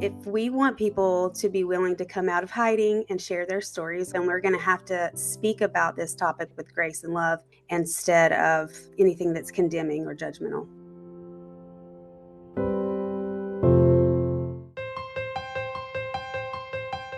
If we want people to be willing to come out of hiding and share their stories, then we're going to have to speak about this topic with grace and love instead of anything that's condemning or judgmental.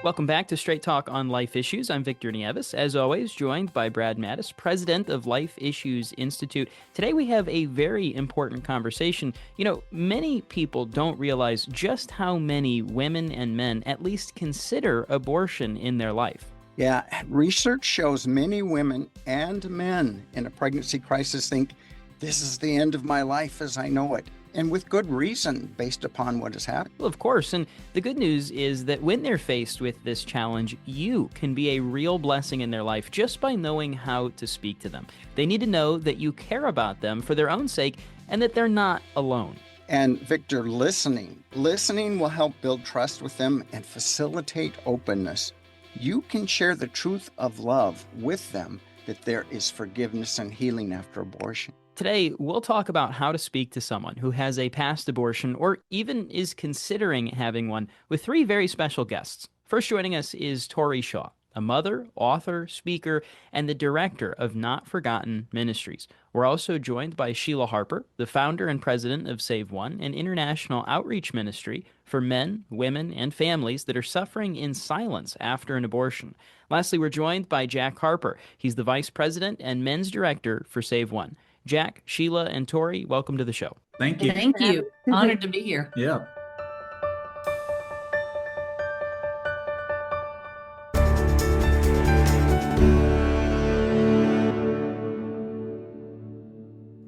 Welcome back to Straight Talk on Life Issues. I'm Victor Nieves, as always, joined by Brad Mattis, president of Life Issues Institute. Today we have a very important conversation. You know, many people don't realize just how many women and men at least consider abortion in their life. Yeah, research shows many women and men in a pregnancy crisis think, this is the end of my life as I know it. And with good reason, based upon what has happened. Well, of course, and the good news is that when they're faced with this challenge, you can be a real blessing in their life just by knowing how to speak to them. They need to know that you care about them for their own sake and that they're not alone. And Victor, listening will help build trust with them and facilitate openness. You can share the truth of love with them, that there is forgiveness and healing after abortion. Today, we'll talk about how to speak to someone who has a past abortion or even is considering having one with three very special guests. First joining us is Tori Shaw, a mother, author, speaker, and the director of Not Forgotten Ministries. We're also joined by Sheila Harper, the founder and president of Save One, an international outreach ministry for men, women, and families that are suffering in silence after an abortion. Lastly, we're joined by Jack Harper. He's the vice president and men's director for Save One. Jack, Sheila, and Tori, welcome to the show. Thank you. Thank you. Honored to be here. Yeah.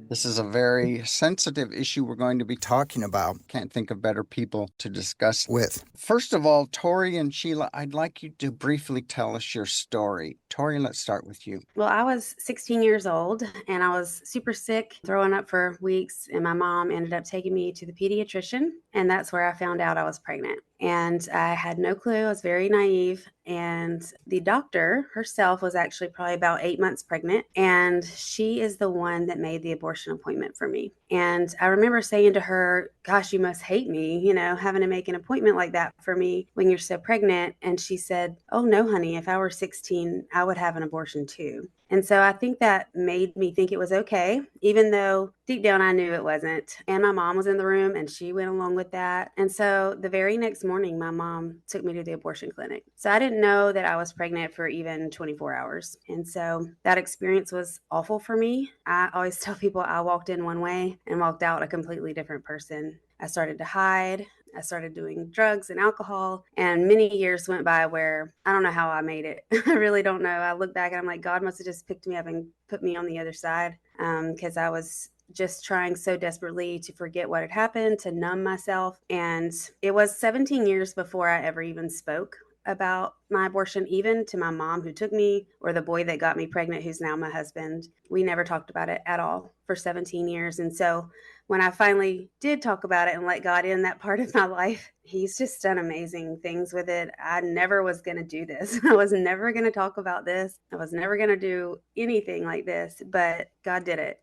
This is a very sensitive issue we're going to be talking about. Can't think of better people to discuss with. First of all, Tori and Sheila, I'd like you to briefly tell us your story. Tori, let's start with you. Well, I was 16 years old and I was super sick, throwing up for weeks, and my mom ended up taking me to the pediatrician, and that's where I found out I was pregnant. And I had no clue. I was very naive. And the doctor herself was actually probably about 8 months pregnant. And she is the one that made the abortion appointment for me. And I remember saying to her, gosh, you must hate me, having to make an appointment like that for me when you're so pregnant. And she said, oh, no, honey, if I were 16, I would have an abortion too. And so I think that made me think it was okay, even though deep down I knew it wasn't. And my mom was in the room and she went along with that. And so the very next morning, my mom took me to the abortion clinic. So I didn't know that I was pregnant for even 24 hours. And so that experience was awful for me. I always tell people I walked in one way and walked out a completely different person. I started to hide. I started doing drugs and alcohol, and many years went by where I don't know how I made it. I really don't know. I look back and I'm like, God must have just picked me up and put me on the other side, because I was just trying so desperately to forget what had happened, to numb myself. And it was 17 years before I ever even spoke about my abortion, even to my mom who took me, or the boy that got me pregnant, who's now my husband. We never talked about it at all for 17 years. And so when I finally did talk about it and let God in that part of my life, he's just done amazing things with it. I never was going to do this. I was never going to talk about this. I was never going to do anything like this, but God did it.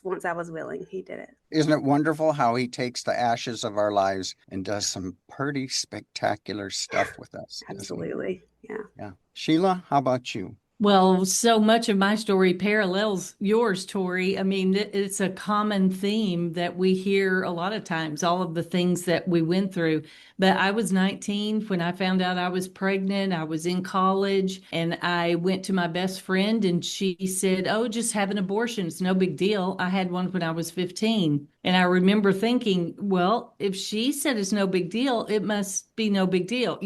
Once I was willing, he did it. Isn't it wonderful how he takes the ashes of our lives and does some pretty spectacular stuff with us? Absolutely. Yeah. Sheila, how about you? Well, so much of my story parallels yours, Tori. I mean, it's a common theme that we hear a lot of times, all of the things that we went through. But I was 19 when I found out I was pregnant. I was in college and I went to my best friend and she said, oh, just have an abortion. It's no big deal. I had one when I was 15. And I remember thinking, well, if she said it's no big deal, it must be no big deal.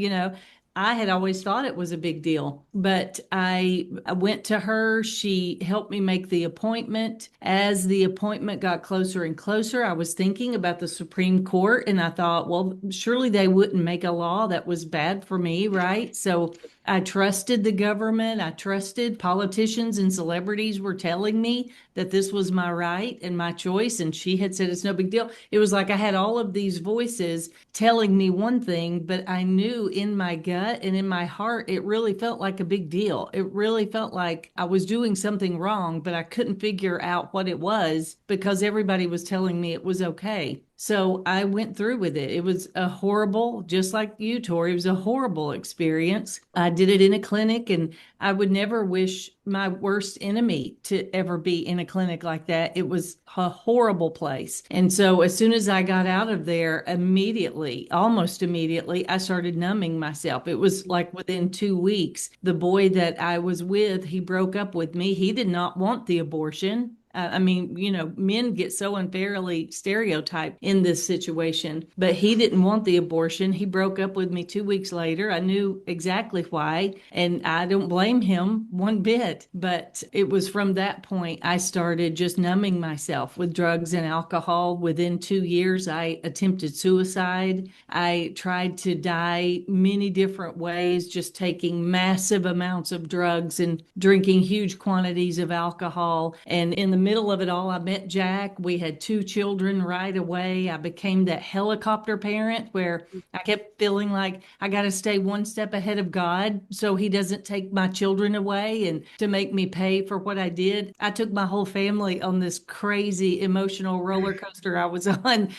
I had always thought it was a big deal, but I went to her. She helped me make the appointment. As the appointment got closer and closer, I was thinking about the Supreme Court, and I thought, well, surely they wouldn't make a law that was bad for me, right? So I trusted the government. I trusted politicians and celebrities were telling me that this was my right and my choice. And she had said it's no big deal. It was like I had all of these voices telling me one thing, but I knew in my gut and in my heart, it really felt like a big deal. It really felt like I was doing something wrong, but I couldn't figure out what it was because everybody was telling me it was okay. So I went through with it. It was a horrible, just like you, Tori, it was a horrible experience. I did it in a clinic, and I would never wish my worst enemy to ever be in a clinic like that. It was a horrible place. And so as soon as I got out of there, immediately, almost immediately, I started numbing myself. It was like within 2 weeks, the boy that I was with, he broke up with me. He did not want the abortion. I mean, men get so unfairly stereotyped in this situation, but he didn't want the abortion. He broke up with me 2 weeks later. I knew exactly why, and I don't blame him one bit. But it was from that point I started just numbing myself with drugs and alcohol. Within 2 years, I attempted suicide. I tried to die many different ways, just taking massive amounts of drugs and drinking huge quantities of alcohol. And in the middle of it all, I met Jack. We had 2 children right away. I became that helicopter parent where I kept feeling like I got to stay one step ahead of God so he doesn't take my children away and to make me pay for what I did. I took my whole family on this crazy emotional roller coaster I was on.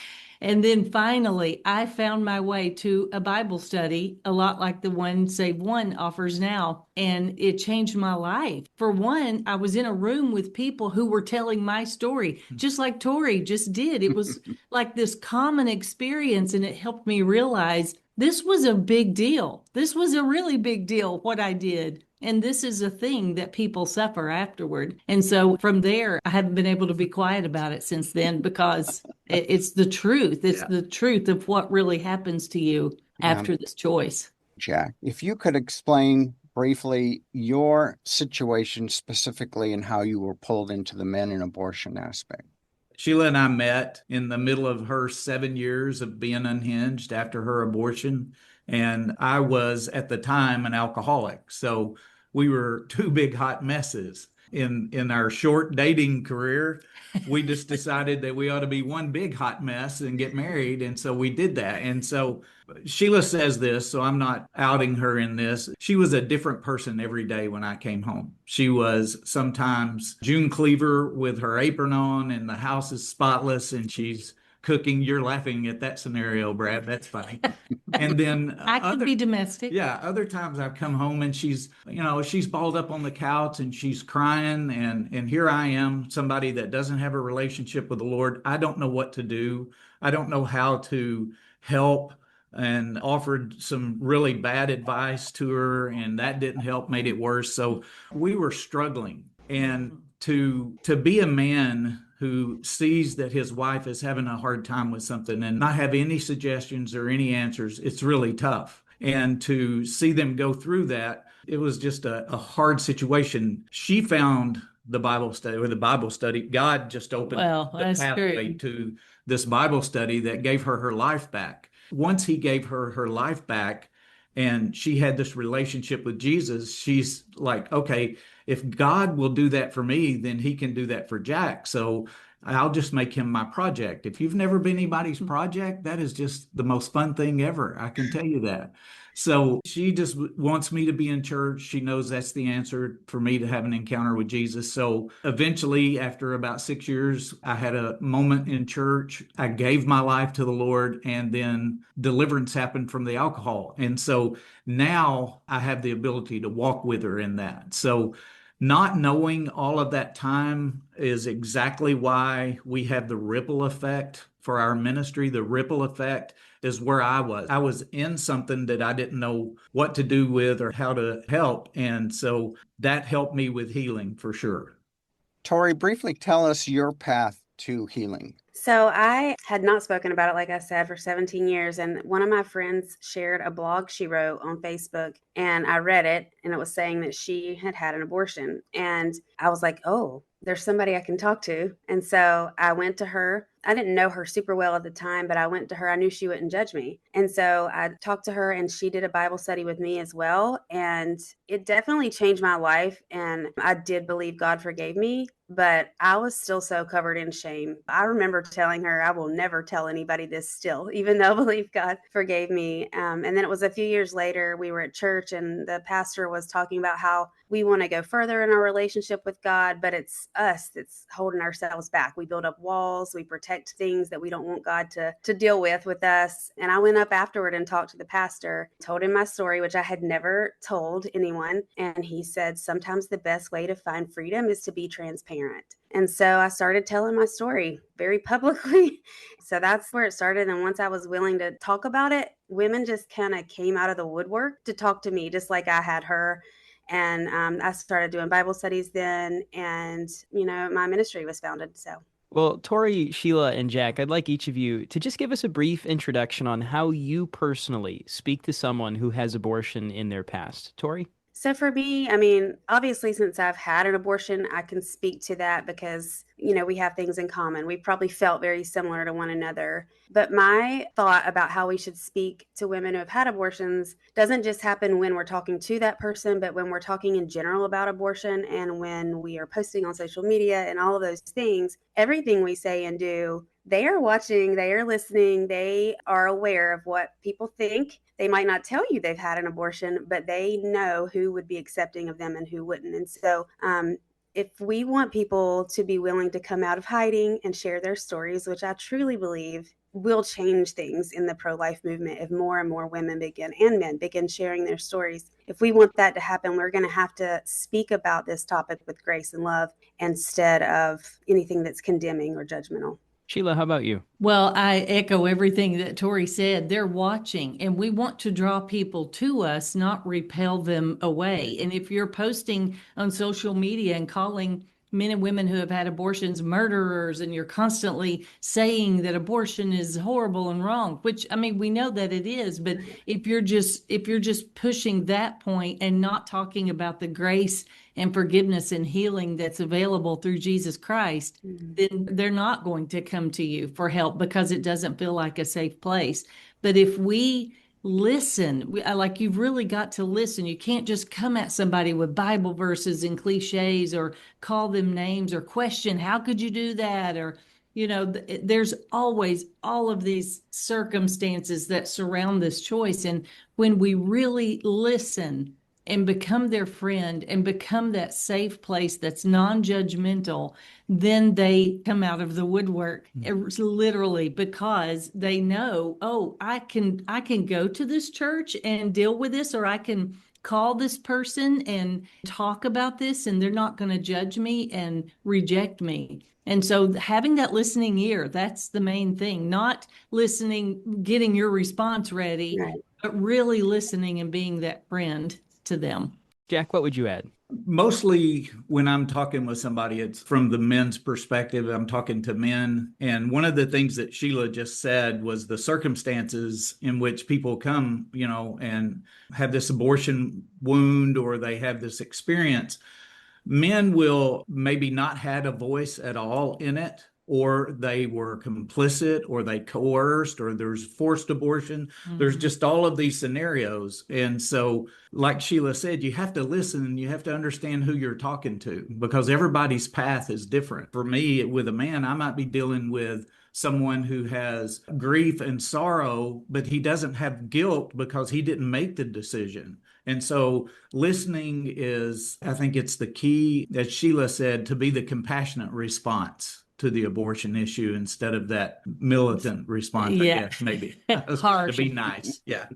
And then finally, I found my way to a Bible study, a lot like the one Save One offers now. And it changed my life. For one, I was in a room with people who were telling my story, just like Tori just did. It was like this common experience, and it helped me realize this was a big deal. This was a really big deal, what I did. And this is a thing that people suffer afterward. And so from there, I haven't been able to be quiet about it since then because it's the truth. It's Yeah. the truth of what really happens to you Um, after this choice. Jack, if you could explain briefly your situation specifically and how you were pulled into the men and abortion aspect. Sheila and I met in the middle of her 7 years of being unhinged after her abortion. And I was at the time an alcoholic. So we were two big hot messes. In our short dating career, we just decided that we ought to be one big hot mess and get married. And so we did that. And so Sheila says this, so I'm not outing her in this. She was a different person every day when I came home. She was sometimes June Cleaver with her apron on, and the house is spotless, and she's cooking. You're laughing at that scenario, Brad. That's funny. And then I could be domestic. yeah, other times I've come home and she's balled up on the couch and she's crying, and here I am, somebody that doesn't have a relationship with the Lord. I don't know what to do. I don't know how to help, and offered some really bad advice to her, and that didn't help, made it worse. So we were struggling. And to be a man who sees that his wife is having a hard time with something and not have any suggestions or any answers, it's really tough. And to see them go through that, it was just a hard situation. She found the Bible study, or the Bible study. God just opened the That's pathway true. to this Bible study that gave her life back. Once he gave her life back and she had this relationship with Jesus, she's like, okay, if God will do that for me, then he can do that for Jack. So I'll just make him my project. If you've never been anybody's project, that is just the most fun thing ever. I can tell you that. So she just wants me to be in church. She knows that's the answer for me to have an encounter with Jesus. So eventually, after about 6 years, I had a moment in church. I gave my life to the Lord, and then deliverance happened from the alcohol. And so now I have the ability to walk with her in that. So not knowing all of that time is exactly why we have the ripple effect for our ministry. The ripple effect is where I was. I was in something that I didn't know what to do with or how to help. And so that helped me with healing for sure. Tori, briefly tell us your path to healing. So I had not spoken about it, like I said, for 17 years. And one of my friends shared a blog she wrote on Facebook, and I read it, and it was saying that she had had an abortion. And I was like, oh, there's somebody I can talk to. And so I went to her. I didn't know her super well at the time, but I went to her. I knew she wouldn't judge me. And so I talked to her, and she did a Bible study with me as well. And it definitely changed my life. And I did believe God forgave me. but I was still so covered in shame. I remember telling her, I will never tell anybody this still, even though I believe God forgave me. And then it was a few years later, we were at church and the pastor was talking about how we want to go further in our relationship with God, but it's us that's holding ourselves back. We build up walls, we protect things that we don't want God to deal with us. And I went up afterward and talked to the pastor, told him my story, which I had never told anyone. And he said, sometimes the best way to find freedom is to be transparent. And so I started telling my story very publicly. So that's where it started. And once I was willing to talk about it, women just kind of came out of the woodwork to talk to me, just like I had her. And I started doing Bible studies then. And, my ministry was founded. So. Well, Tori, Sheila, and Jack, I'd like each of you to just give us a brief introduction on how you personally speak to someone who has abortion in their past. Tori? So for me, obviously, since I've had an abortion, I can speak to that because, we have things in common. We probably felt very similar to one another. But my thought about how we should speak to women who have had abortions doesn't just happen when we're talking to that person, but when we're talking in general about abortion and when we are posting on social media and all of those things, everything we say and do, they are watching, they are listening, they are aware of what people think. They might not tell you they've had an abortion, but they know who would be accepting of them and who wouldn't. And so, if we want people to be willing to come out of hiding and share their stories, which I truly believe will change things in the pro-life movement if more and more women and men begin sharing their stories. If we want that to happen, we're going to have to speak about this topic with grace and love instead of anything that's condemning or judgmental. Sheila, how about you? Well, I echo everything that Tori said. They're watching, and we want to draw people to us, not repel them away. And if you're posting on social media and calling men and women who have had abortions murderers, and you're constantly saying that abortion is horrible and wrong, which we know that it is, but if you're just pushing that point and not talking about the grace and forgiveness and healing that's available through Jesus Christ, then they're not going to come to you for help because it doesn't feel like a safe place. But if we listen, like you've really got to listen. You can't just come at somebody with Bible verses and cliches or call them names or question, how could you do that? Or, there's always all of these circumstances that surround this choice. And when we really listen and become their friend and become that safe place that's non-judgmental, then they come out of the woodwork. It's literally because they know, oh, I can go to this church and deal with this, or I can call this person and talk about this, and they're not going to judge me and reject me. And so having that listening ear, that's the main thing, not listening, getting your response ready, Right. but really listening and being that friend to them. Jack, what would you add? Mostly when I'm talking with somebody, it's from the men's perspective. I'm talking to men. And one of the things that Sheila just said was the circumstances in which people come, and have this abortion wound or they have this experience. Men will maybe not had a voice at all in it, or they were complicit, or they coerced, or there's forced abortion. There's just all of these scenarios. And so, like Sheila said, you have to listen and you have to understand who you're talking to, because everybody's path is different. For me, with a man, I might be dealing with someone who has grief and sorrow, but he doesn't have guilt because he didn't make the decision. And so listening is, I think it's the key, as Sheila said, to be the compassionate response to the abortion issue instead of that militant response, I guess, maybe. Harsh. To be nice. Yeah.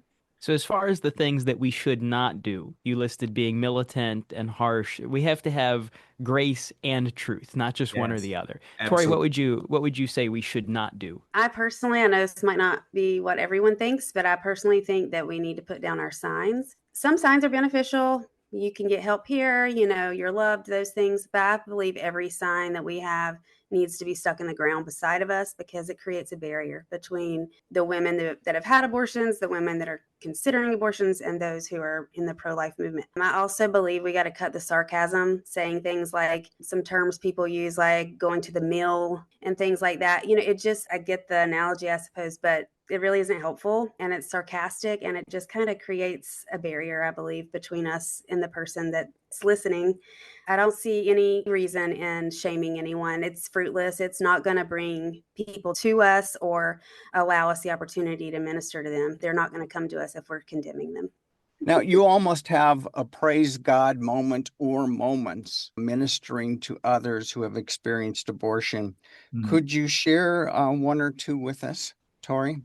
So, as far as the things that we should not do, you listed being militant and harsh. We have to have grace and truth, not just one or the other. Tori, what would you say we should not do? I know this might not be what everyone thinks, but I personally think that we need to put down our signs. Some signs are beneficial. You can get help here, you're loved, those things. But I believe every sign that we have needs to be stuck in the ground beside of us, because it creates a barrier between the women that have had abortions, the women that are considering abortions, and those who are in the pro-life movement. And I also believe we got to cut the sarcasm, saying things like some terms people use, like going to the mill and things like that. I get the analogy, I suppose, but it really isn't helpful, and it's sarcastic, and it just kind of creates a barrier, I believe, between us and the person that listening. I don't see any reason in shaming anyone. It's fruitless. It's not going to bring people to us or allow us the opportunity to minister to them. They're not going to come to us if we're condemning them. Now, you almost have a praise God moment or moments ministering to others who have experienced abortion. Could you share one or two with us, Tori?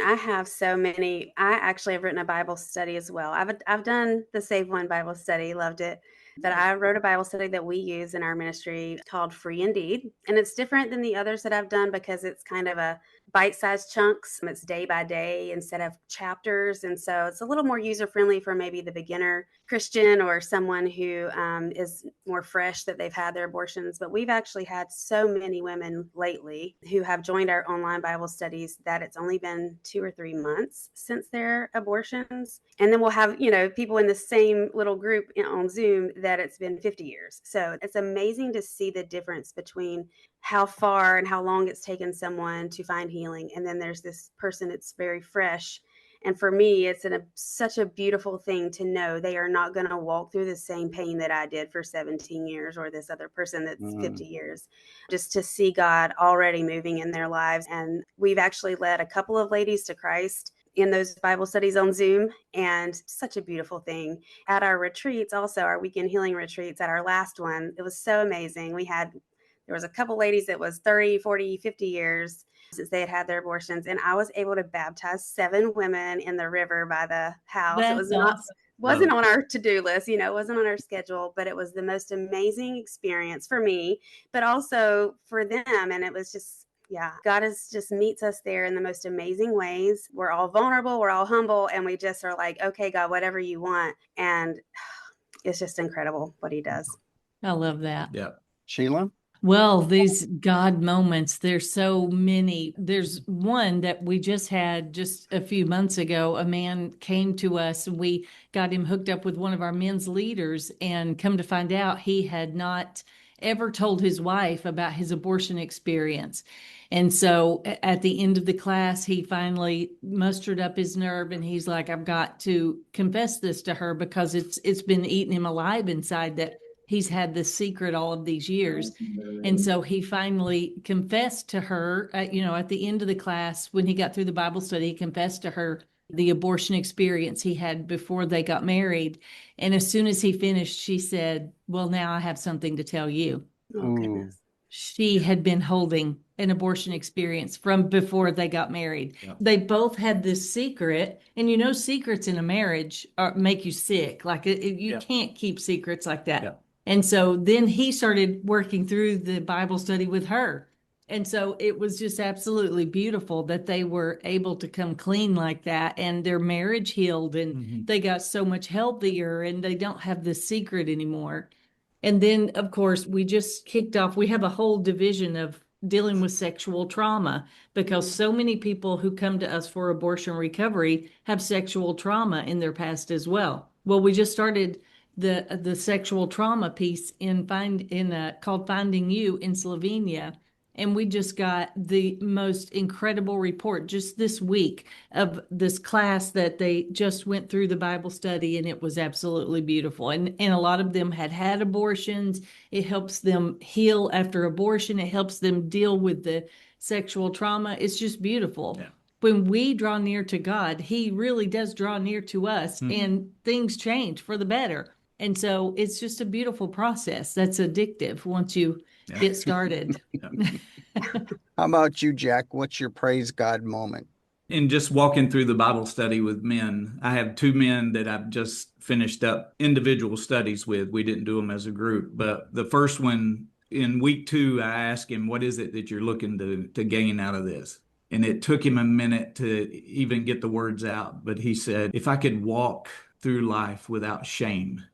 I have so many. I actually have written a Bible study as well. I've done the Save One Bible study, loved it. But I wrote a Bible study that we use in our ministry called Free Indeed. And it's different than the others that I've done because it's kind of a bite-sized chunks. It's day by day instead of chapters. And so it's a little more user-friendly for maybe the beginner Christian or someone who is more fresh that they've had their abortions. But we've actually had so many women lately who have joined our online Bible studies that it's only been 2 or 3 months since their abortions. And then we'll have, people in the same little group on Zoom that it's been 50 years. So it's amazing to see the difference between how far and how long it's taken someone to find healing. And then there's this person that's very fresh. And for me, it's such a beautiful thing to know they are not going to walk through the same pain that I did for 17 years or this other person that's 50 years. Just to see God already moving in their lives. And we've actually led a couple of ladies to Christ in those Bible studies on Zoom, and such a beautiful thing. At our retreats, also our weekend healing retreats, at our last one, it was so amazing. There was a couple ladies that was 30, 40, 50 years since they had their abortions, and I was able to baptize 7 women in the river by the house. It was That's not awesome. wasn't on our to-do list, wasn't on our schedule, but it was the most amazing experience for me, but also for them. And it was just, God just meets us there in the most amazing ways. We're all vulnerable, we're all humble, and we just are like, okay, God, whatever you want. And it's just incredible what he does. I love that. Yeah. Sheila? Well, these God moments, there's so many. There's one that we just had just a few months ago. A man came to us and we got him hooked up with one of our men's leaders, and come to find out he had not ever told his wife about his abortion experience. And so at the end of the class, he finally mustered up his nerve and he's like, I've got to confess this to her because it's been eating him alive inside that he's had this secret all of these years. And so he finally confessed to her, at the end of the class, when he got through the Bible study, he confessed to her the abortion experience he had before they got married. And as soon as he finished, she said, well, now I have something to tell you. Oh, goodness. She had been holding an abortion experience from before they got married. Yeah. They both had this secret, and secrets in a marriage make you sick. Like you can't keep secrets like that. Yeah. And so then he started working through the Bible study with her. And so it was just absolutely beautiful that they were able to come clean like that, and their marriage healed, and they got so much healthier, and they don't have this secret anymore. And then, of course, we just kicked off, we have a whole division of dealing with sexual trauma because so many people who come to us for abortion recovery have sexual trauma in their past as well. Well, we just started the sexual trauma piece called Finding You in Slovenia. And we just got the most incredible report just this week of this class that they just went through the Bible study, and it was absolutely beautiful. And a lot of them had abortions. It helps them heal after abortion. It helps them deal with the sexual trauma. It's just beautiful. Yeah. When we draw near to God, he really does draw near to us, and things change for the better. And so it's just a beautiful process that's addictive once you get started. How about you, Jack? What's your praise God moment? In just walking through the Bible study with men, I have 2 men that I've just finished up individual studies with. We didn't do them as a group, but the first one in week 2, I asked him, what is it that you're looking to gain out of this? And it took him a minute to even get the words out, but he said, if I could walk through life without shame.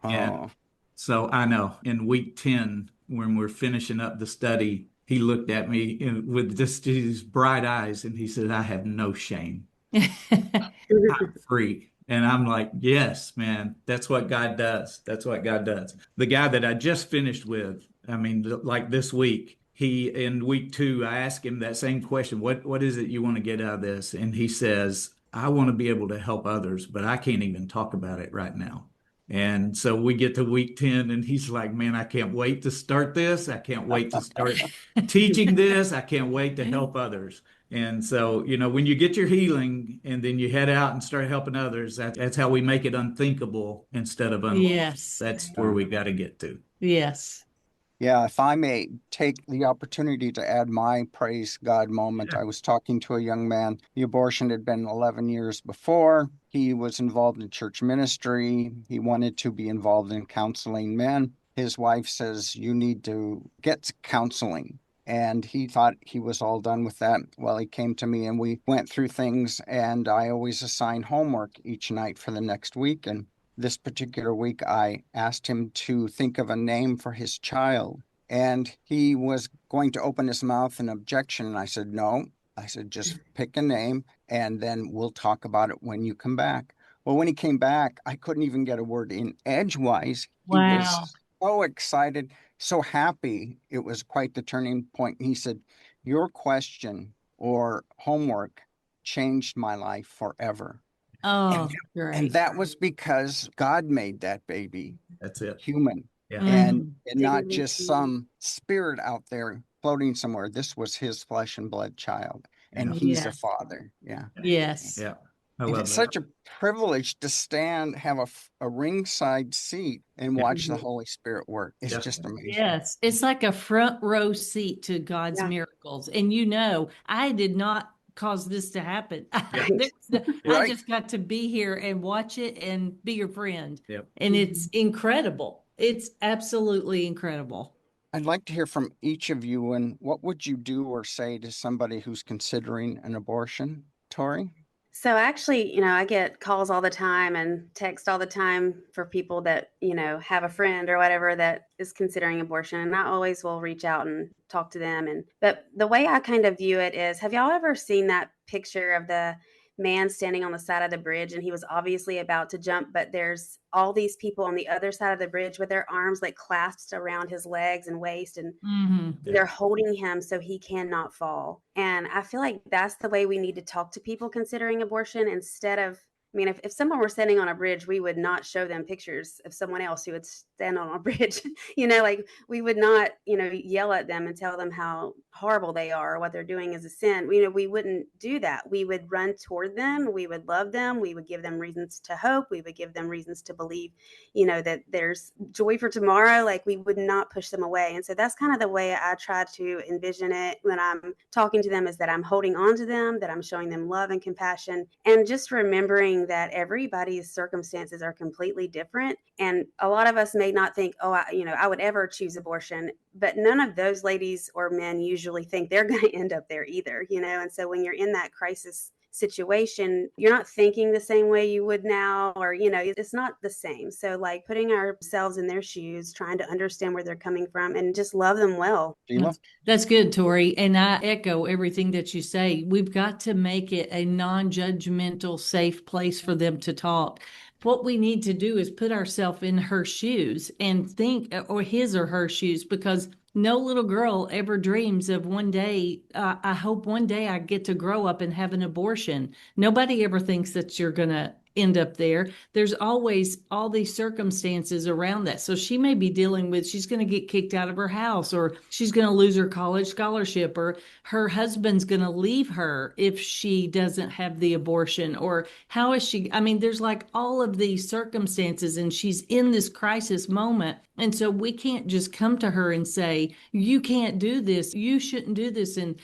And so I know in week 10, when we're finishing up the study, he looked at me with just these bright eyes and he said, I have no shame. I'm free. And I'm like, yes, man, that's what God does. That's what God does. The guy that I just finished with, like this week, in week 2, I asked him that same question. What is it you want to get out of this? And he says, I want to be able to help others, but I can't even talk about it right now. And so we get to week 10 and he's like, man, I can't wait to start this. I can't wait to start teaching this. I can't wait to help others. And so, when you get your healing and then you head out and start helping others, that's how we make it unthinkable instead of unlikely. Yes. That's where we got to get to. Yes. Yeah, if I may take the opportunity to add my praise God moment. I was talking to a young man. The abortion had been 11 years before. He was involved in church ministry. He wanted to be involved in counseling men. His wife says, you need to get counseling. And he thought he was all done with that. Well, he came to me and we went through things, and I always assign homework each night for the next week. And this particular week, I asked him to think of a name for his child, and he was going to open his mouth in objection. And I said, no. I said, just pick a name, and then we'll talk about it when you come back. Well, when he came back, I couldn't even get a word in edgewise. He Wow. was so excited, so happy. It was quite the turning point. And he said, your question or homework changed my life forever. Oh, And great. that was because God made that baby That's it. human, Yeah. and Mhm. not Didn't make just you. some spirit out there floating somewhere. This was his flesh and blood child, and Yeah. he's a Yes. father. Yeah. Yes. Yeah. I And love it's that. such a privilege to have a ringside seat and Yeah. watch the Holy Spirit work. It's Yeah. just amazing. Yes. It's like a front row seat to God's Yeah. miracles. And I did not cause this to happen. Yeah. I Right. just got to be here and watch it and be your friend. Yep. And it's incredible. It's absolutely incredible. I'd like to hear from each of you. And what would you do or say to somebody who's considering an abortion? Tori? So actually, I get calls all the time and text all the time for people that, have a friend or whatever that is considering abortion. And I always will reach out and talk to them. But the way I kind of view it is, have y'all ever seen that picture of the man standing on the side of the bridge and he was obviously about to jump, but there's all these people on the other side of the bridge with their arms like clasped around his legs and waist, and Hmm. they're holding him so he cannot fall. And I feel like that's the way we need to talk to people considering abortion instead of, if someone were standing on a bridge, we would not show them pictures of someone else who would stand on a bridge. Like we would not, yell at them and tell them how horrible they are or what they're doing is a sin. We wouldn't do that. We would run toward them. We would love them. We would give them reasons to hope. We would give them reasons to believe, that there's joy for tomorrow. Like we would not push them away. And so that's kind of the way I try to envision it when I'm talking to them, is that I'm holding on to them, that I'm showing them love and compassion, and just remembering that everybody's circumstances are completely different. And a lot of us may not think, oh, I would ever choose abortion, but none of those ladies or men usually think they're going to end up there either, And so when you're in that crisis situation, you're not thinking the same way you would now, or, it's not the same. So, like, putting ourselves in their shoes, trying to understand where they're coming from and just love them well. Sheila? That's good, Tori. And I echo everything that you say. We've got to make it a non-judgmental, safe place for them to talk. What we need to do is put ourselves in her shoes and think, or his or her shoes, because no little girl ever dreams of one day, I hope one day I get to grow up and have an abortion. Nobody ever thinks that you're going to end up there. There's always all these circumstances around that. So she may be dealing with, she's going to get kicked out of her house, or she's going to lose her college scholarship, or her husband's going to leave her if she doesn't have the abortion, or how is she? There's like all of these circumstances, and she's in this crisis moment. And so we can't just come to her and say, you can't do this, you shouldn't do this, and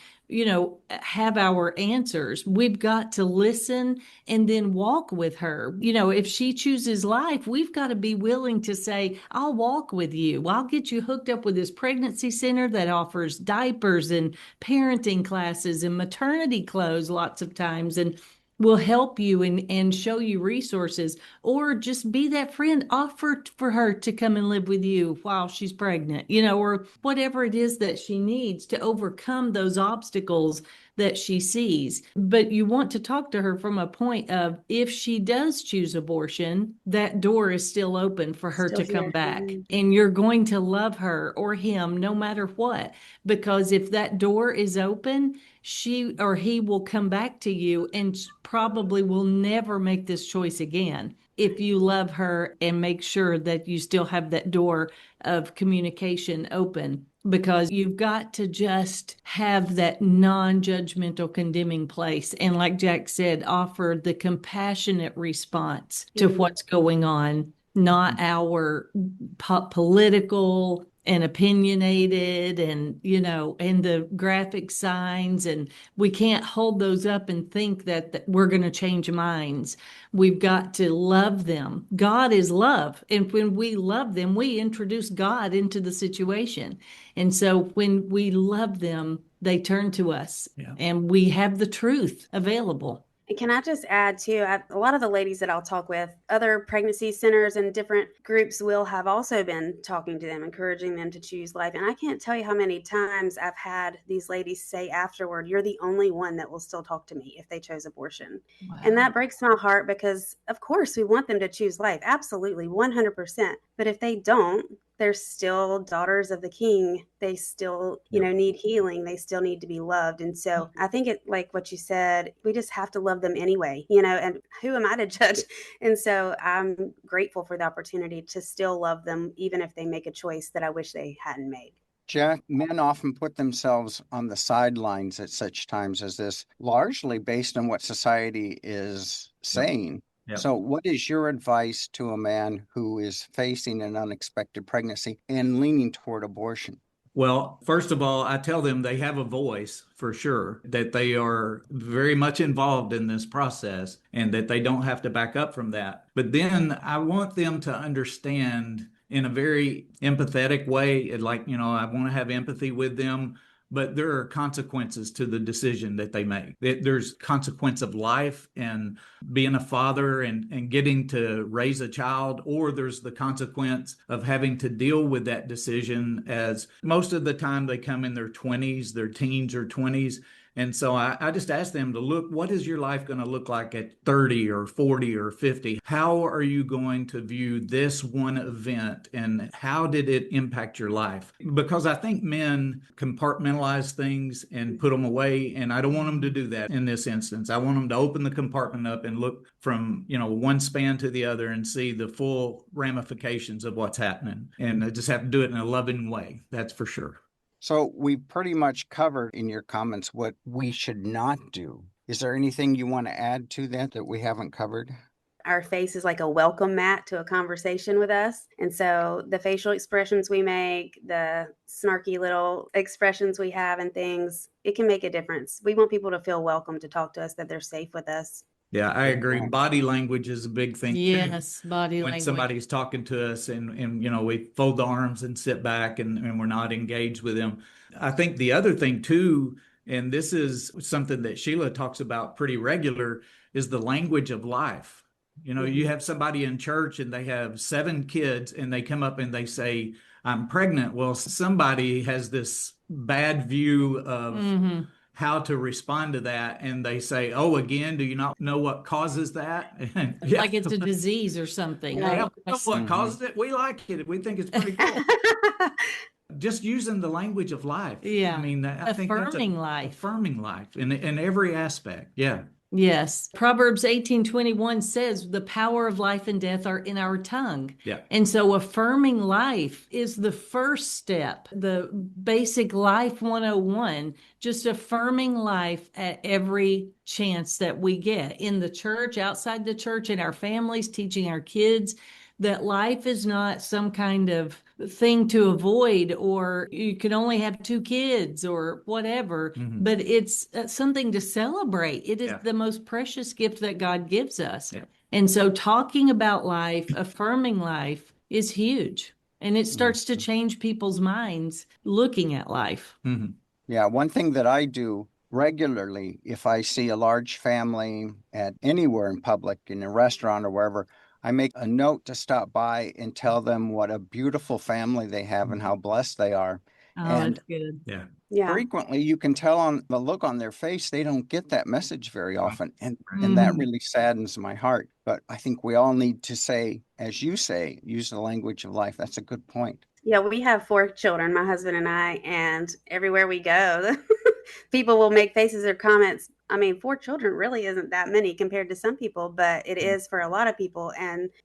have our answers. We've got to listen and then walk with her. If she chooses life, we've got to be willing to say, I'll walk with you. I'll get you hooked up with this pregnancy center that offers diapers and parenting classes and maternity clothes lots of times. And will help you and show you resources, or just be that friend, offer for her to come and live with you while she's pregnant, or whatever it is that she needs to overcome those obstacles that she sees. But you want to talk to her from a point of, if she does choose abortion, that door is still open for her Still to come here. back. Mhm. And you're going to love her or him no matter what. Because if that door is open, she or he will come back to you and probably will never make this choice again. if you love her and make sure that you still have that door of communication open, because you've got to just have that non-judgmental condemning place. And like Jack said, offer the compassionate response to what's going on, not our political and opinionated and, and the graphic signs. And we can't hold those up and think that we're going to change minds. We've got to love them. God is love. And when we love them, we introduce God into the situation. And so when we love them, they turn to us, and we have the truth available. And can I just add too, a lot of the ladies that I'll talk with, other pregnancy centers and different groups will have also been talking to them, encouraging them to choose life. And I can't tell you how many times I've had these ladies say afterward, you're the only one that will still talk to me if they chose abortion. Wow. And that breaks my heart, because of course we want them to choose life. Absolutely, 100%. But if they don't, they're still daughters of the King. They still, need healing. They still need to be loved. And so I think it, like what you said, we just have to love them anyway, and who am I to judge? And so I'm grateful for the opportunity to still love them, even if they make a choice that I wish they hadn't made. Jack, men often put themselves on the sidelines at such times as this, largely based on what society is saying. Yep. So what is your advice to a man who is facing an unexpected pregnancy and leaning toward abortion? Well, first of all, I tell them they have a voice for sure, that they are very much involved in this process and that they don't have to back up from that. But then I want them to understand in a very empathetic way, like, I want to have empathy with them. But there are consequences to the decision that they make. There's consequence of life and being a father and getting to raise a child, or there's the consequence of having to deal with that decision, as most of the time they come in their 20s, their teens or 20s. And so I just ask them to look, what is your life going to look like at 30 or 40 or 50? How are you going to view this one event, and how did it impact your life? Because I think men compartmentalize things and put them away, and I don't want them to do that in this instance. I want them to open the compartment up and look from, one span to the other and see the full ramifications of what's happening. And I just have to do it in a loving way, that's for sure. So we pretty much covered in your comments what we should not do. Is there anything you want to add to that we haven't covered? Our face is like a welcome mat to a conversation with us. And so the facial expressions we make, the snarky little expressions we have and things, it can make a difference. We want people to feel welcome to talk to us, that they're safe with us. Yeah, I agree. Body language is a big thing. Yes, body when language. Somebody's talking to us and we fold the arms and sit back and we're not engaged with them. I think the other thing too, and this is something that Sheila talks about pretty regular, is the language of life. You have somebody in church and they have 7 kids and they come up and they say, I'm pregnant. Well, somebody has this bad view of how to respond to that, and they say, oh, again, do you not know what causes that? Like it's a disease or something. Yeah, what causes it? We like it. We think it's pretty cool. Just using the language of life. Yeah. I mean, I think that's life. Affirming life in every aspect. Yeah. Yes. Proverbs 18:21 says the power of life and death are in our tongue. Yeah. And so affirming life is the first step, the basic life 101, just affirming life at every chance that we get in the church, outside the church, in our families, teaching our kids that life is not some kind of thing to avoid, or you can only have 2 kids or whatever, but it's something to celebrate. It is the most precious gift that God gives us. Yeah. And so talking about life, affirming life is huge. And it starts to change people's minds looking at life. Yeah, one thing that I do regularly, if I see a large family at anywhere in public, in a restaurant or wherever, I make a note to stop by and tell them what a beautiful family they have and how blessed they are. Oh, and that's good. Yeah. Frequently, you can tell on the look on their face, they don't get that message very often. And that really saddens my heart. But I think we all need to say, as you say, use the language of life. That's a good point. Yeah, we have 4 children, my husband and I, and everywhere we go, people will make faces or comments I mean, 4 children really isn't that many compared to some people, but it is for a lot of people.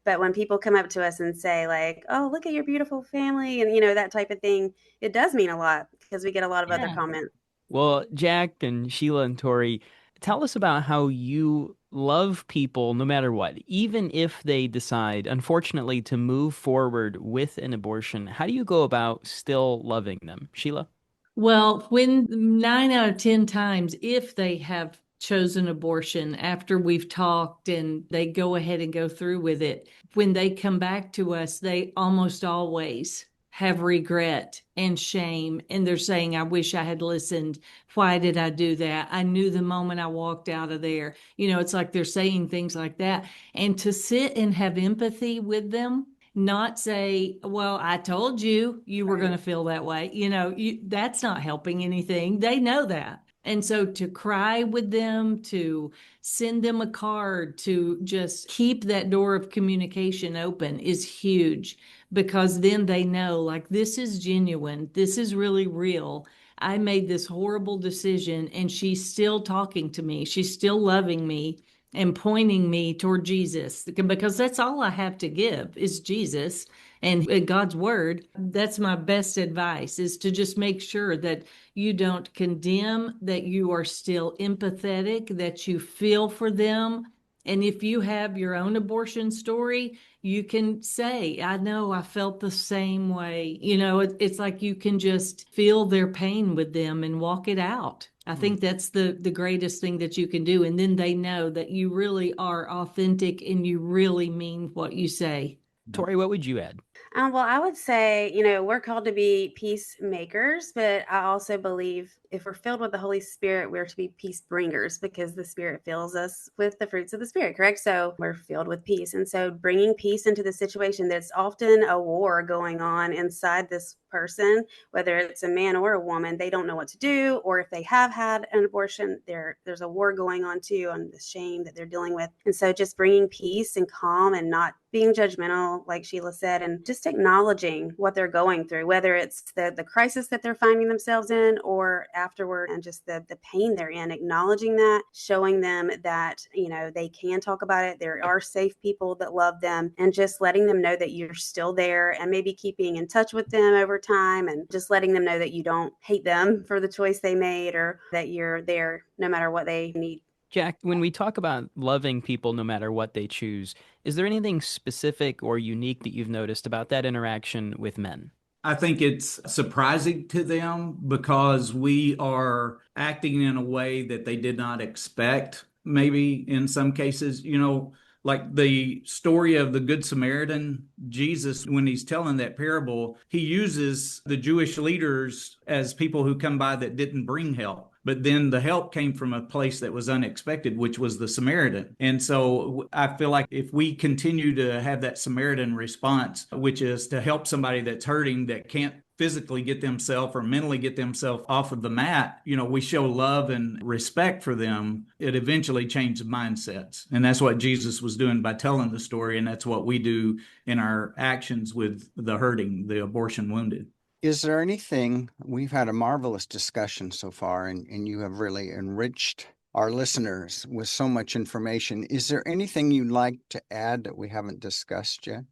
But when people come up to us and say, like, oh, look at your beautiful family, and, that type of thing, it does mean a lot because we get a lot of other Yeah. comments. Well, Jack and Sheila and Tori, tell us about how you love people no matter what, even if they decide, unfortunately, to move forward with an abortion. How do you go about still loving them? Sheila? Well, when 9 out of 10 times, if they have chosen abortion after we've talked and they go ahead and go through with it, when they come back to us, they almost always have regret and shame. And they're saying, I wish I had listened. Why did I do that? I knew the moment I walked out of there. It's like they're saying things like that. And to sit and have empathy with them, not say, well, I told you you were Right. going to feel that way. That's not helping anything. They know that. And so to cry with them, to send them a card, to just keep that door of communication open is huge, because then they know, like, this is genuine. This is really real. I made this horrible decision and she's still talking to me. She's still loving me and pointing me toward Jesus, because that's all I have to give is Jesus and God's word. That's my best advice, is to just make sure that you don't condemn, that you are still empathetic, that you feel for them. And if you have your own abortion story, you can say, I know I felt the same way. It's like you can just feel their pain with them and walk it out. I think that's the greatest thing that you can do. And then they know that you really are authentic and you really mean what you say. Tori, what would you add? Well, I would say, we're called to be peacemakers, but I also believe if we're filled with the Holy Spirit, we're to be peace bringers because the Spirit fills us with the fruits of the Spirit, correct? So we're filled with peace. And so bringing peace into the situation, that's often a war going on inside this person, whether it's a man or a woman, they don't know what to do. Or if they have had an abortion, there's a war going on too, on the shame that they're dealing with. And so just bringing peace and calm and not being judgmental, like Sheila said, and just acknowledging what they're going through, whether it's the crisis that they're finding themselves in or afterward, and just the pain they're in, acknowledging that, showing them that, they can talk about it. There are safe people that love them, and just letting them know that you're still there, and maybe keeping in touch with them over time, and just letting them know that you don't hate them for the choice they made, or that you're there no matter what they need. Jack, when we talk about loving people no matter what they choose, is there anything specific or unique that you've noticed about that interaction with men? I think it's surprising to them because we are acting in a way that they did not expect, maybe in some cases, like the story of the Good Samaritan. Jesus, when he's telling that parable, he uses the Jewish leaders as people who come by that didn't bring help. But then the help came from a place that was unexpected, which was the Samaritan. And so I feel like if we continue to have that Samaritan response, which is to help somebody that's hurting, that can't physically get themselves or mentally get themselves off of the mat, we show love and respect for them, it eventually changes mindsets. And that's what Jesus was doing by telling the story. And that's what we do in our actions with the hurting, the abortion wounded. Is there anything, we've had a marvelous discussion so far, and you have really enriched our listeners with so much information. Is there anything you'd like to add that we haven't discussed yet?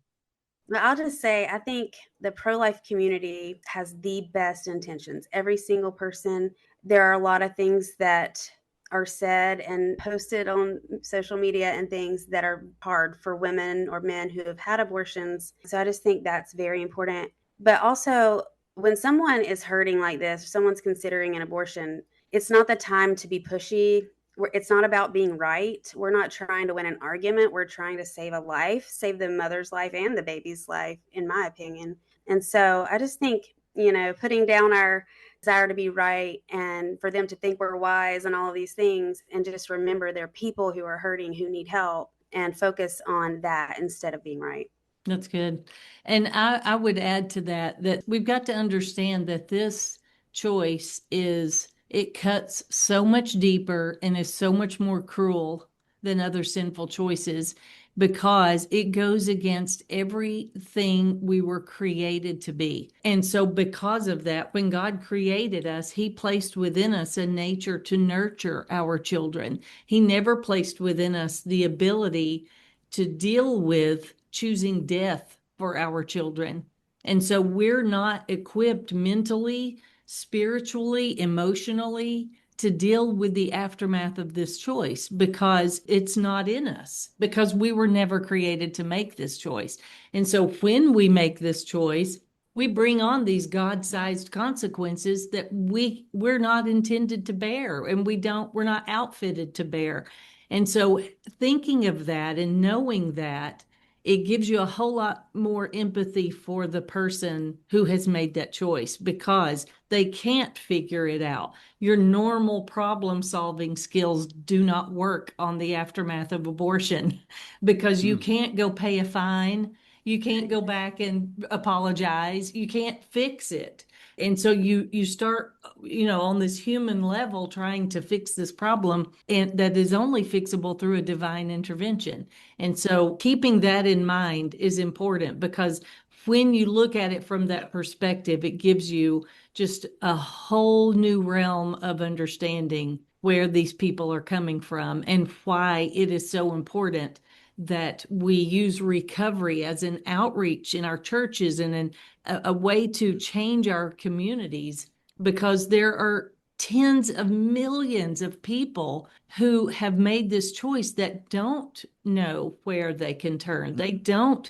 I'll just say, I think the pro life community has the best intentions. Every single person. There are a lot of things that are said and posted on social media and things that are hard for women or men who have had abortions. So I just think that's very important. But also, when someone is hurting like this, someone's considering an abortion, it's not the time to be pushy. It's not about being right. We're not trying to win an argument. We're trying to save a life, save the mother's life and the baby's life, in my opinion. And so I just think, putting down our desire to be right and for them to think we're wise and all of these things, and just remember there are people who are hurting, who need help, and focus on that instead of being right. That's good. And I would add to that that we've got to understand that this choice it cuts so much deeper and is so much more cruel than other sinful choices, because it goes against everything we were created to be. And so, because of that, when God created us, He placed within us a nature to nurture our children. He never placed within us the ability to deal with choosing death for our children. And so, we're not equipped mentally, spiritually, emotionally to deal with the aftermath of this choice because it's not in us, because we were never created to make this choice. And so when we make this choice, we bring on these God-sized consequences that we're not intended to bear, and we're not outfitted to bear. And so thinking of that and knowing that, it gives you a whole lot more empathy for the person who has made that choice because they can't figure it out. Your normal problem solving skills do not work on the aftermath of abortion because you can't go pay a fine. You can't go back and apologize. You can't fix it. And so you start, on this human level trying to fix this problem, and that is only fixable through a divine intervention. And so keeping that in mind is important because when you look at it from that perspective, it gives you just a whole new realm of understanding where these people are coming from and why it is so important that we use recovery as an outreach in our churches and a way to change our communities, because there are tens of millions of people who have made this choice that don't know where they can turn. They don't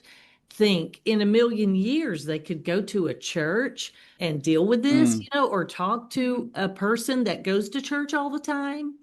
think in a million years they could go to a church and deal with this, or talk to a person that goes to church all the time,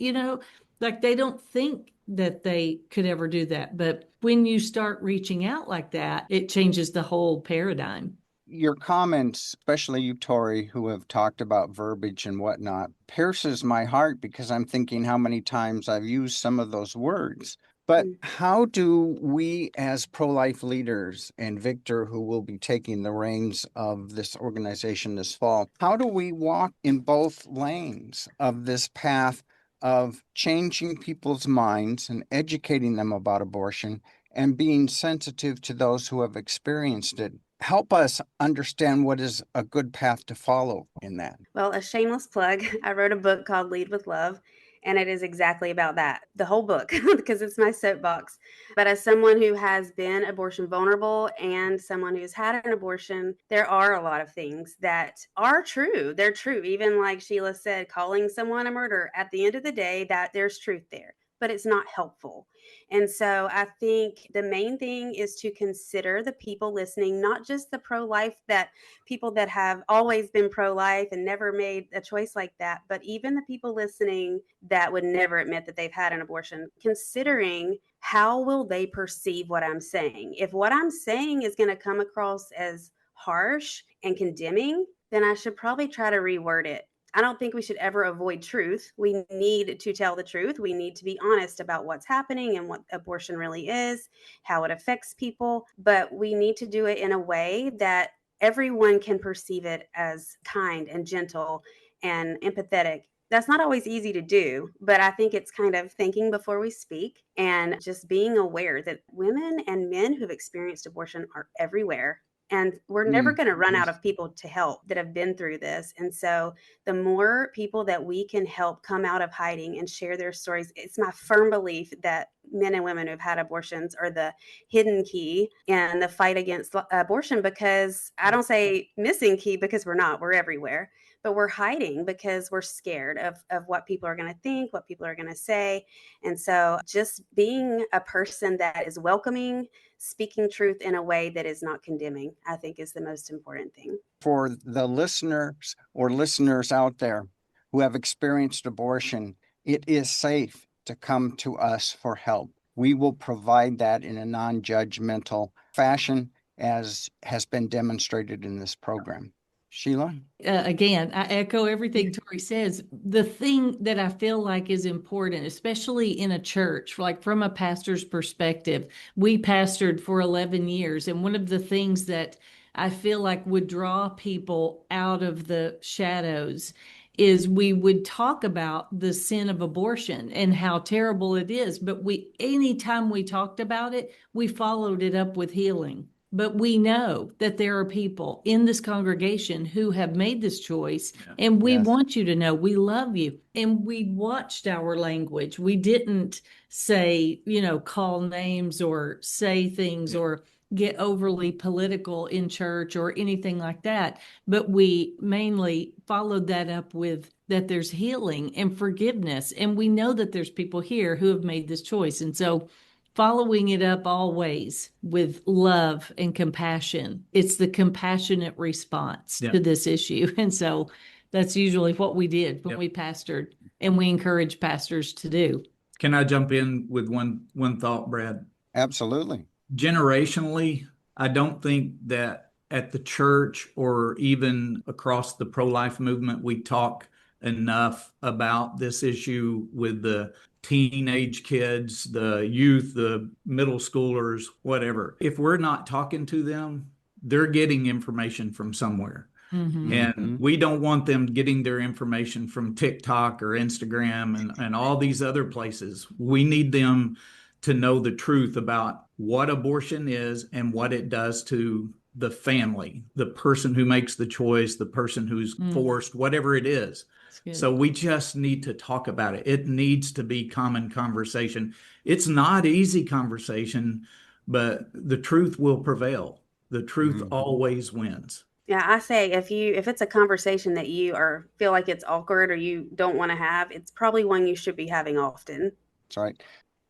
like they don't think that they could ever do that. But when you start reaching out like that, it changes the whole paradigm. Your comments, especially you, Tori, who have talked about verbiage and whatnot, pierces my heart because I'm thinking how many times I've used some of those words. But how do we, as pro-life leaders, and Victor, who will be taking the reins of this organization this fall, how do we walk in both lanes of this path of changing people's minds and educating them about abortion and being sensitive to those who have experienced it? Help us understand what is a good path to follow in that. Well, a shameless plug. I wrote a book called Lead with Love, and it is exactly about that. The whole book, because it's my soapbox. But as someone who has been abortion vulnerable and someone who's had an abortion, there are a lot of things that are true. They're true. Even like Sheila said, calling someone a murderer, at the end of the day, that there's truth there, but it's not helpful. And so I think the main thing is to consider the people listening, not just the pro-life, that people that have always been pro-life and never made a choice like that, but even the people listening that would never admit that they've had an abortion, considering how will they perceive what I'm saying. If what I'm saying is going to come across as harsh and condemning, then I should probably try to reword it. I don't think we should ever avoid truth. We need to tell the truth. We need to be honest about what's happening and what abortion really is, how it affects people, but we need to do it in a way that everyone can perceive it as kind and gentle and empathetic. That's not always easy to do, but I think it's kind of thinking before we speak and just being aware that women and men who've experienced abortion are everywhere. And we're never going to run out of people to help that have been through this. And so the more people that we can help come out of hiding and share their stories, it's my firm belief that men and women who've had abortions are the hidden key in the fight against abortion, because I don't say missing key because we're everywhere, but we're hiding because we're scared of what people are going to think, what people are going to say. And so just being a person that is welcoming, speaking truth in a way that is not condemning, I think is the most important thing. For the listeners or listeners out there who have experienced abortion, it is safe to come to us for help. We will provide that in a non-judgmental fashion, as has been demonstrated in this program. Sheila? Again, I echo everything Tori says. The thing that I feel like is important, especially in a church, like from a pastor's perspective, we pastored for 11 years. And one of the things that I feel like would draw people out of the shadows is we would talk about the sin of abortion and how terrible it is. But anytime we talked about it, we followed it up with healing. But we know that there are people in this congregation who have made this choice, and we want you to know we love you. And we watched our language. We didn't say, call names or say things or get overly political in church or anything like that. But we mainly followed that up with that there's healing and forgiveness. And we know that there's people here who have made this choice. And so following it up always with love and compassion. It's the compassionate response to this issue. And so that's usually what we did when we pastored, and we encourage pastors to do. Can I jump in with one thought, Brad? Absolutely. Generationally, I don't think that at the church or even across the pro-life movement, we talk enough about this issue with the teenage kids, the youth, the middle schoolers, whatever. If we're not talking to them, they're getting information from somewhere. And we don't want them getting their information from TikTok or Instagram and all these other places. We need them to know the truth about what abortion is and what it does to the family, the person who makes the choice, the person who's forced, whatever it is. So we just need to talk about it. It needs to be common conversation. It's not easy conversation, but the truth will prevail. The truth always wins. Yeah, I say if it's a conversation that you feel like it's awkward or you don't want to have, it's probably one you should be having often. That's right.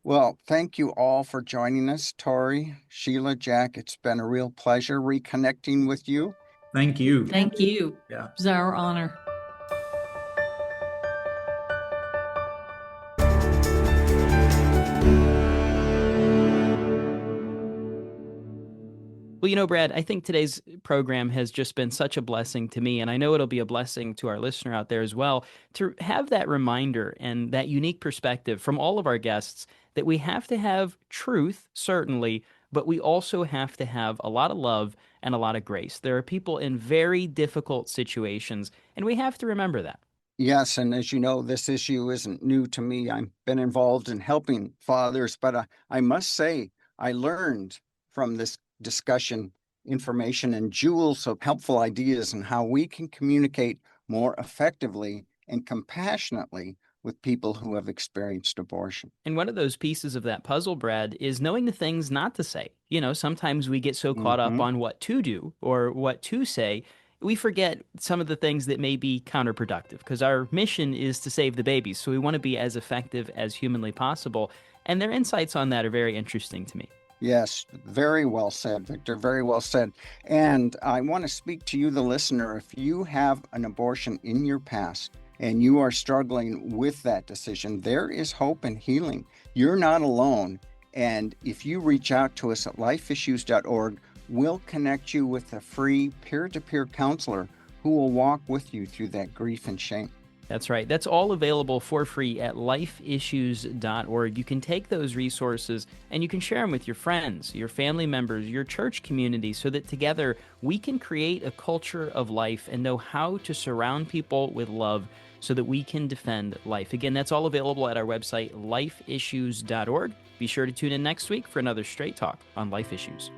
Well, thank you all for joining us, Tori, Sheila, Jack. It's been a real pleasure reconnecting with you. Thank you. Thank you. Yeah. It was our honor. Well, Brad, I think today's program has just been such a blessing to me, and I know it'll be a blessing to our listener out there as well, to have that reminder and that unique perspective from all of our guests that we have to have truth, certainly, but we also have to have a lot of love and a lot of grace. There are people in very difficult situations, and we have to remember that. Yes, and as you know, this issue isn't new to me. I've been involved in helping fathers, but I must say, I learned from this discussion information and jewels of helpful ideas on how we can communicate more effectively and compassionately with people who have experienced abortion. And one of those pieces of that puzzle, Brad, is knowing the things not to say. Sometimes we get so caught up on what to do or what to say, we forget some of the things that may be counterproductive, because our mission is to save the babies. So we want to be as effective as humanly possible. And their insights on that are very interesting to me. Yes, very well said, Victor. Very well said. And I want to speak to you, the listener. If you have an abortion in your past and you are struggling with that decision, there is hope and healing. You're not alone. And if you reach out to us at lifeissues.org, we'll connect you with a free peer-to-peer counselor who will walk with you through that grief and shame. That's right. That's all available for free at lifeissues.org. You can take those resources and you can share them with your friends, your family members, your church community, so that together we can create a culture of life and know how to surround people with love so that we can defend life. Again, that's all available at our website, lifeissues.org. Be sure to tune in next week for another Straight Talk on Life Issues.